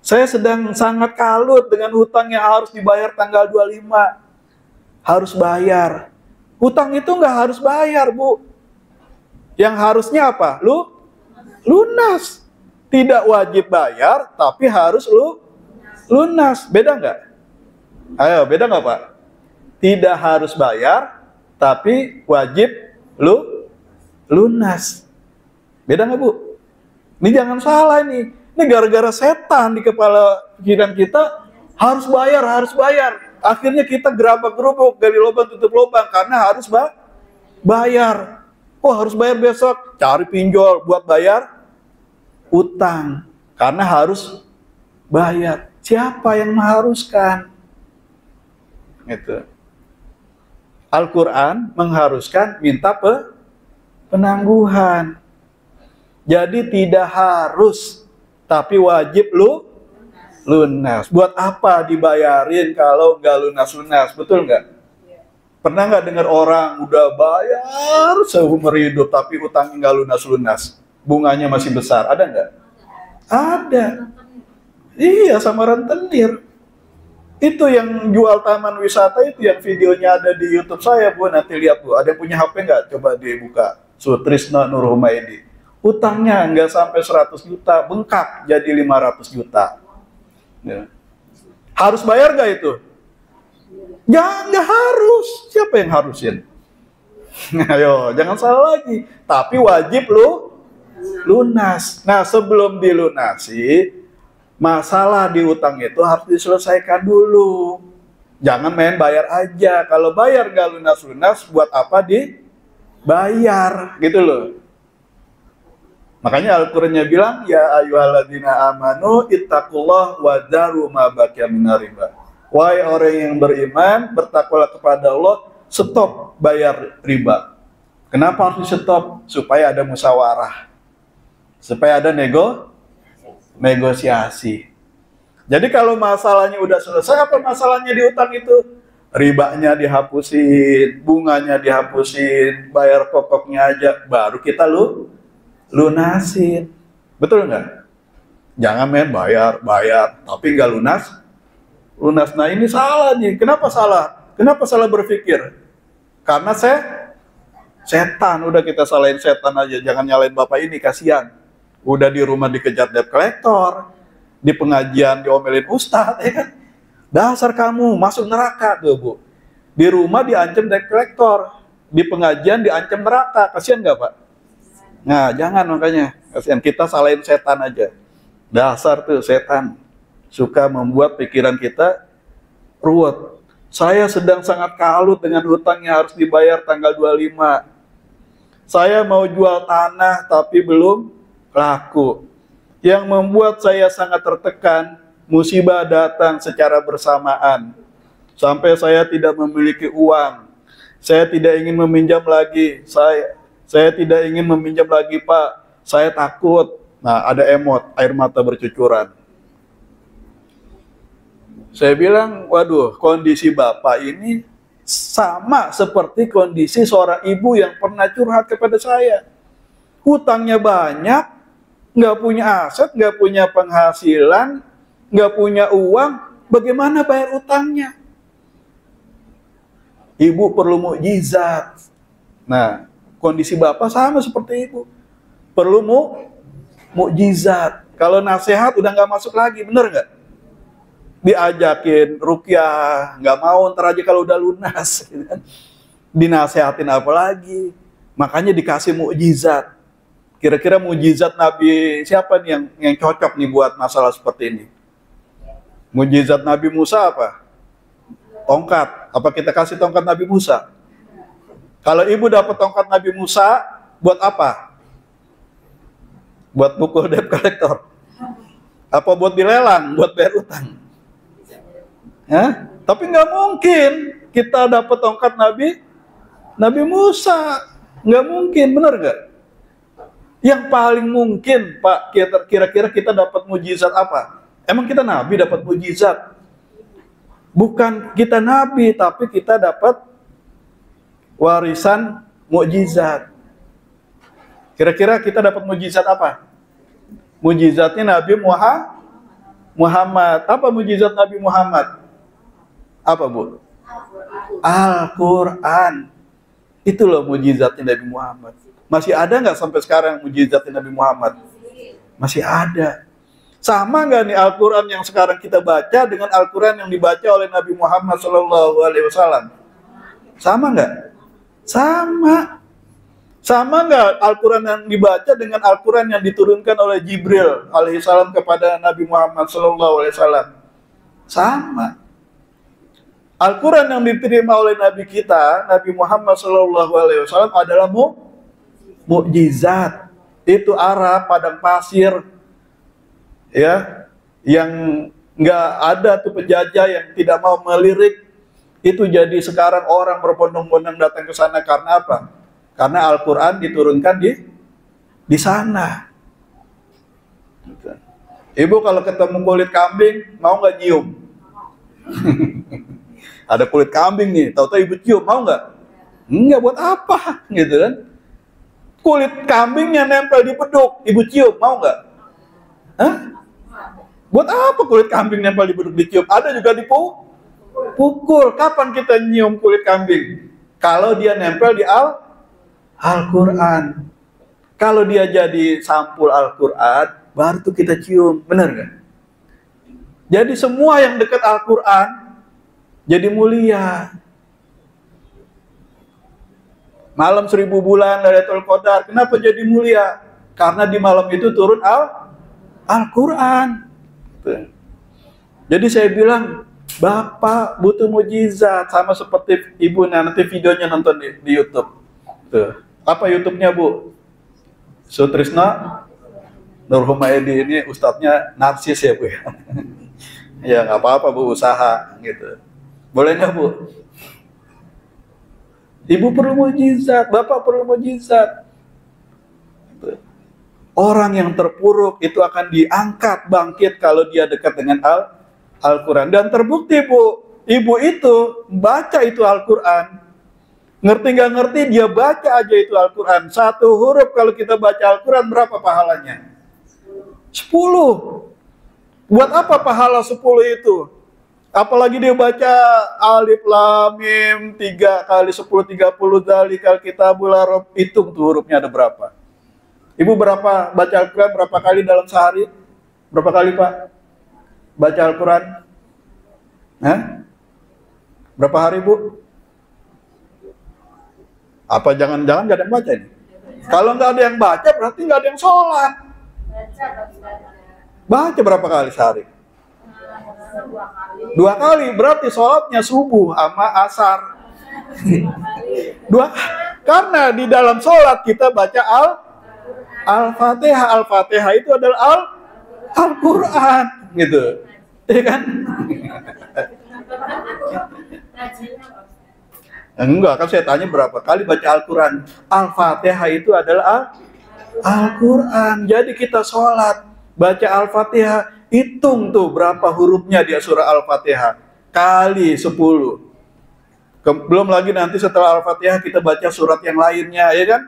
Saya sedang sangat kalut dengan hutang yang harus dibayar tanggal 25. Harus bayar. Hutang itu nggak harus bayar, Bu. Yang harusnya apa? Lunas. Tidak wajib bayar, tapi harus lunas. Beda nggak? Ayo, beda nggak, Pak? Tidak harus bayar, tapi wajib lunas. Beda nggak, Bu? Ini jangan salah ini. Ini gara-gara setan di kepala pikiran kita, harus bayar. Akhirnya kita gerabak-gerubuk, gali lubang tutup lubang, karena harus bayar. Oh, harus bayar besok, cari pinjol buat bayar utang. Karena harus bayar. Siapa yang mengharuskan? Gitu. Al-Quran mengharuskan minta penangguhan. Jadi tidak harus, tapi wajib lunas. Buat apa dibayarin kalau nggak lunas-lunas? Betul nggak? Pernah nggak dengar orang udah bayar seumur hidup tapi utangnya nggak lunas-lunas? Bunganya masih besar. Ada nggak? Ada. Iya, sama rentenir. Itu yang jual taman wisata itu, yang videonya ada di YouTube saya, Bu. Nanti lihat, Bu. Ada yang punya HP nggak? Coba dibuka. Sutrisno Nur Humaydi. Utangnya nggak sampai 100 juta, bengkak jadi 500 juta. Ya. Harus bayar nggak itu? Ya, nggak harus. Siapa yang harusin? Ayo, jangan salah lagi. Tapi wajib lunas. Nah, sebelum dilunasi, masalah di utang itu harus diselesaikan dulu. Jangan main bayar aja. Kalau bayar nggak lunas-lunas, buat apa dibayar? Gitu loh. Makanya Al-Qurannya bilang, ya ayyuhalladzina amanu ittaqullah wa daru ma baqiya minar riba. Wahai orang yang beriman, bertakwalah kepada Allah, stop bayar riba. Kenapa harus di stop? Supaya ada musyawarah. Supaya ada negosiasi. Jadi kalau masalahnya udah selesai, apa masalahnya di utang itu? Ribanya dihapusin, bunganya dihapusin, bayar pokoknya aja, baru kita lunasin. Betul nggak? Jangan main bayar, tapi nggak lunas. Nah ini salah nih. Kenapa salah? Kenapa salah berpikir? Karena setan. Udah kita salahin setan aja. Jangan nyalain bapak ini, kasihan. Udah di rumah dikejar debt collector, di pengajian diomelin ustadz, ya kan? Dasar kamu masuk neraka tuh, Bu. Di rumah diancam debt collector, di pengajian diancam neraka. Kasihan nggak, Pak? Nah, jangan makanya. Kasihan, kita salahin setan aja. Dasar tuh setan. Suka membuat pikiran kita ruwet. Saya sedang sangat kalut dengan hutang yang harus dibayar tanggal 25. Saya mau jual tanah tapi belum laku. Yang membuat saya sangat tertekan, musibah datang secara bersamaan. Sampai saya tidak memiliki uang. Saya tidak ingin meminjam lagi. Saya tidak ingin meminjam lagi, Pak. Saya takut. Nah, ada emot, air mata bercucuran. Saya bilang, waduh, kondisi Bapak ini sama seperti kondisi seorang ibu yang pernah curhat kepada saya. Hutangnya banyak, nggak punya aset, nggak punya penghasilan, nggak punya uang, bagaimana bayar utangnya? Ibu perlu mukjizat. Nah, kondisi Bapak sama seperti ibu. Perlu mukjizat. Kalau nasihat udah nggak masuk lagi, bener nggak? Diajakin rukyah, nggak mau, ntar aja kalau udah lunas. Gitu kan. Dinasehatin apa lagi? Makanya dikasih mukjizat. Kira-kira mukjizat Nabi siapa nih yang cocok nih buat masalah seperti ini? Mukjizat Nabi Musa apa? Tongkat. Apa kita kasih tongkat Nabi Musa? Kalau ibu dapat tongkat Nabi Musa, buat apa? Buat pukul debt collector? Apa buat dilelang? Buat bayar utang? Ya? Tapi nggak mungkin kita dapat tongkat Nabi Musa. Nggak mungkin, benar nggak? Yang paling mungkin, Pak, kira-kira kita dapat mujizat apa? Emang kita Nabi dapat mujizat? Bukan kita Nabi, tapi kita dapat warisan mukjizat. Kira-kira kita dapat mukjizat apa? Mukjizatnya Nabi Muhammad. Apa mujizat Nabi Muhammad? Apa, Bu? Al-Quran. Itu loh mujizatnya Nabi Muhammad. Masih ada nggak sampai sekarang mujizatnya Nabi Muhammad? Masih ada. Sama nggak nih Al-Quran yang sekarang kita baca dengan Al-Quran yang dibaca oleh Nabi Muhammad SAW? Sama nggak? Sama. Sama nggak Al-Quran yang dibaca dengan Al-Quran yang diturunkan oleh Jibril alaihissalam kepada Nabi Muhammad SAW? Sama. Al-Quran yang diterima oleh Nabi kita, Nabi Muhammad SAW adalah mukjizat. Itu Arab, padang pasir, ya, yang nggak ada tuh penjajah yang tidak mau melirik. Itu jadi sekarang orang berbondong-bondong datang ke sana karena apa? Karena Al-Quran diturunkan di sana. Ibu kalau ketemu kulit kambing, mau nggak nyium? Ada kulit kambing nih, tahu-tahu ibu cium, mau nggak? Enggak, buat apa? Gitu kan? Kulit kambingnya nempel di beduk, ibu cium, mau nggak? Hah? Buat apa kulit kambing nempel di beduk dicium? Ada juga dipukul. Kapan kita nyium kulit kambing? Kalau dia nempel di Al-Quran. Kalau dia jadi sampul Al-Quran, baru tuh kita cium. Benar nggak? Jadi semua yang dekat Al-Quran jadi mulia. Malam 1000 bulan Lailatul Qadar, kenapa jadi mulia? Karena di malam itu turun Al-Quran. Jadi saya bilang, Bapak butuh mujizat, sama seperti ibu nanti videonya nonton di YouTube. Tuh. Apa YouTube-nya, Bu? Sutrisno Nur Humaydi, ini ustadznya narsis ya, Bu. Ya nggak apa-apa, Bu, usaha gitu. Boleh nggak, Bu? Ibu perlu mujizat, Bapak perlu mujizat. Orang yang terpuruk itu akan diangkat bangkit kalau dia dekat dengan Al-Quran. Dan terbukti, Bu, ibu itu baca itu Al-Quran. Ngerti nggak ngerti, dia baca aja itu Al-Quran. Satu huruf kalau kita baca Al-Quran, berapa pahalanya? 10. Buat apa pahala 10 itu? Apalagi dia baca alif lam mim 3 kali 10 30 dzalikal kitabul la raib, hitung tuh hurufnya ada berapa. Ibu berapa baca Al-Quran berapa kali dalam sehari? Berapa kali, Pak? Baca Al-Quran? Hah? Berapa hari, Bu? Apa jangan-jangan nggak ada yang baca ini? Kalau nggak ada yang baca berarti nggak ada yang sholat. Baca berapa kali sehari? 2 kali, berarti sholatnya subuh sama asar. 2, karena di dalam sholat kita baca Al-Fatihah. Al-Fatihah itu adalah Al-Quran, gitu, ya kan? Enggak, kan saya tanya berapa kali baca Al-Quran. Al-Fatihah itu adalah Al-Quran. Jadi kita sholat, baca Al-Fatihah, hitung tuh berapa hurufnya di surah Al-Fatihah. Kali 10. Belum lagi nanti setelah Al-Fatihah kita baca surat yang lainnya, ya kan?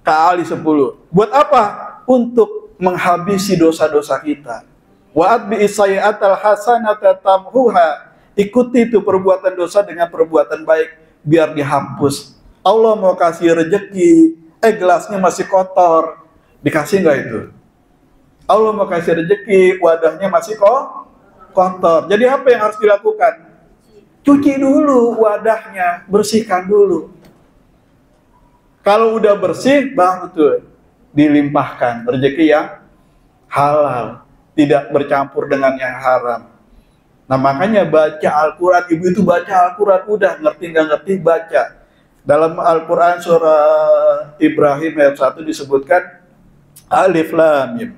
Kali 10. Buat apa? Untuk menghabisi dosa-dosa kita. Wa'at bi'isayyatal hasanata tamhuha. Ikuti itu perbuatan dosa dengan perbuatan baik, biar dihapus. Allah mau kasih rezeki, gelasnya masih kotor, dikasih nggak itu? Allah mau kasih rezeki, wadahnya masih kotor. Jadi apa yang harus dilakukan? Cuci dulu wadahnya, bersihkan dulu. Kalau udah bersih, baru tuh dilimpahkan rezeki yang halal, tidak bercampur dengan yang haram. Nah makanya baca Al-Quran, ibu itu baca Al-Quran, udah ngerti nggak ngerti baca. Dalam Al-Quran surah Ibrahim ayat 1 disebutkan alif lam mim.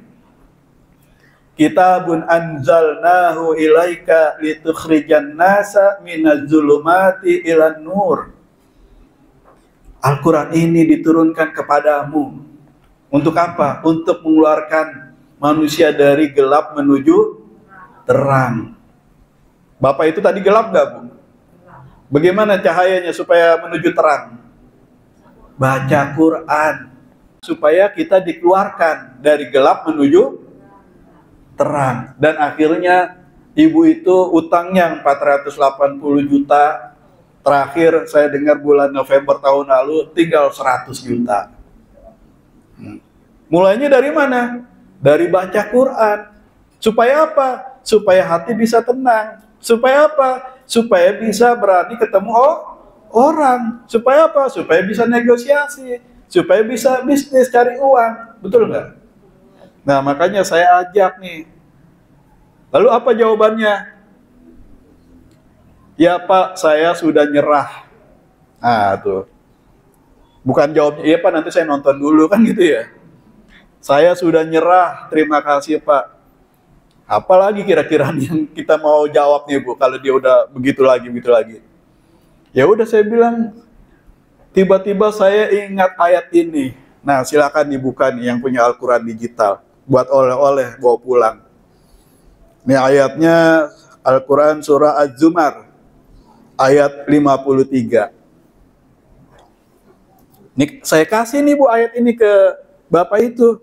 Kitabun anzalnahu ilaika litukhrijan nasa minaz zulumati ilan nur. Al-Quran ini diturunkan kepadamu. Untuk apa? Untuk mengeluarkan manusia dari gelap menuju terang. Bapak itu tadi gelap gak, Bu? Bagaimana cahayanya supaya menuju terang? Baca Quran. Supaya kita dikeluarkan dari gelap menuju terang. Dan akhirnya ibu itu utangnya 480 juta. Terakhir saya dengar bulan November tahun lalu tinggal 100 juta. Mulainya dari mana? Dari baca Quran. Supaya apa? Supaya hati bisa tenang. Supaya apa? Supaya bisa berani ketemu orang. Supaya apa? Supaya bisa negosiasi. Supaya bisa bisnis, cari uang. Betul nggak? Nah, makanya saya ajak nih. Lalu apa jawabannya? Ya Pak, saya sudah nyerah. Nah, tuh. Bukan jawabnya, iya Pak, nanti saya nonton dulu, kan gitu ya. Saya sudah nyerah, terima kasih Pak. Apalagi kira-kira yang kita mau jawab nih Bu, kalau dia udah begitu lagi. Ya udah saya bilang, tiba-tiba saya ingat ayat ini. Nah, silakan dibuka nih yang punya Al-Quran digital. Buat oleh-oleh, bawa pulang. Ini ayatnya Al-Quran surah Az-Zumar. Ayat 53. Nih, saya kasih nih Bu ayat ini ke Bapak itu.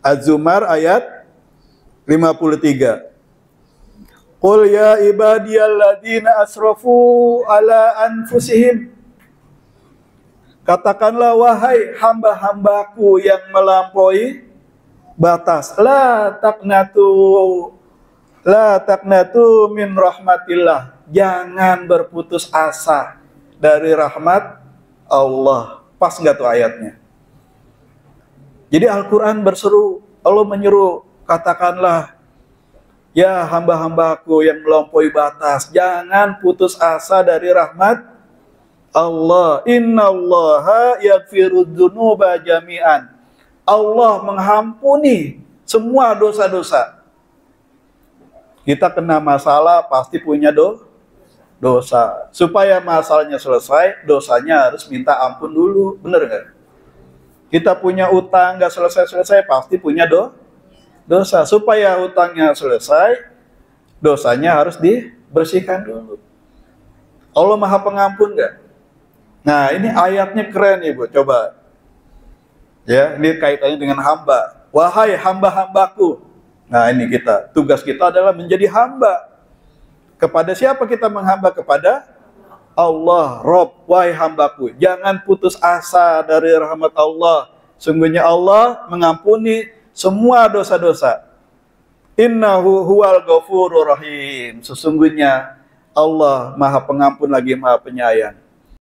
Az-Zumar ayat 53. Qul ya ibadiyalladzina asrafu ala anfusihim. Katakanlah wahai hamba-hambaku yang melampaui batas. La taqnatu min rahmatillah. Jangan berputus asa dari rahmat Allah. Pas nggak tuh ayatnya? Jadi Al-Quran berseru, Allah menyeru, katakanlah, ya hamba-hambaku yang melampaui batas, jangan putus asa dari rahmat Allah. Innallaha yaghfiru dzunuba jami'an. Allah mengampuni semua dosa-dosa. Kita kena masalah pasti punya dosa. Supaya masalahnya selesai, dosanya harus minta ampun dulu. Bener nggak? Kita punya utang nggak selesai-selesai, pasti punya dosa. Supaya utangnya selesai, dosanya harus dibersihkan dulu. Allah Maha Pengampun nggak? Nah, ini ayatnya keren Ibu. Coba. Ya, ini kaitannya dengan hamba. Wahai hamba-hambaku. Nah, ini kita. Tugas kita adalah menjadi hamba. Kepada siapa kita menghamba? Kepada Allah, Rob, wahai hambaku, jangan putus asa dari rahmat Allah. Sungguhnya Allah mengampuni semua dosa-dosa. Innahu huwal ghafurur rahim. Sesungguhnya Allah Maha Pengampun lagi Maha Penyayang.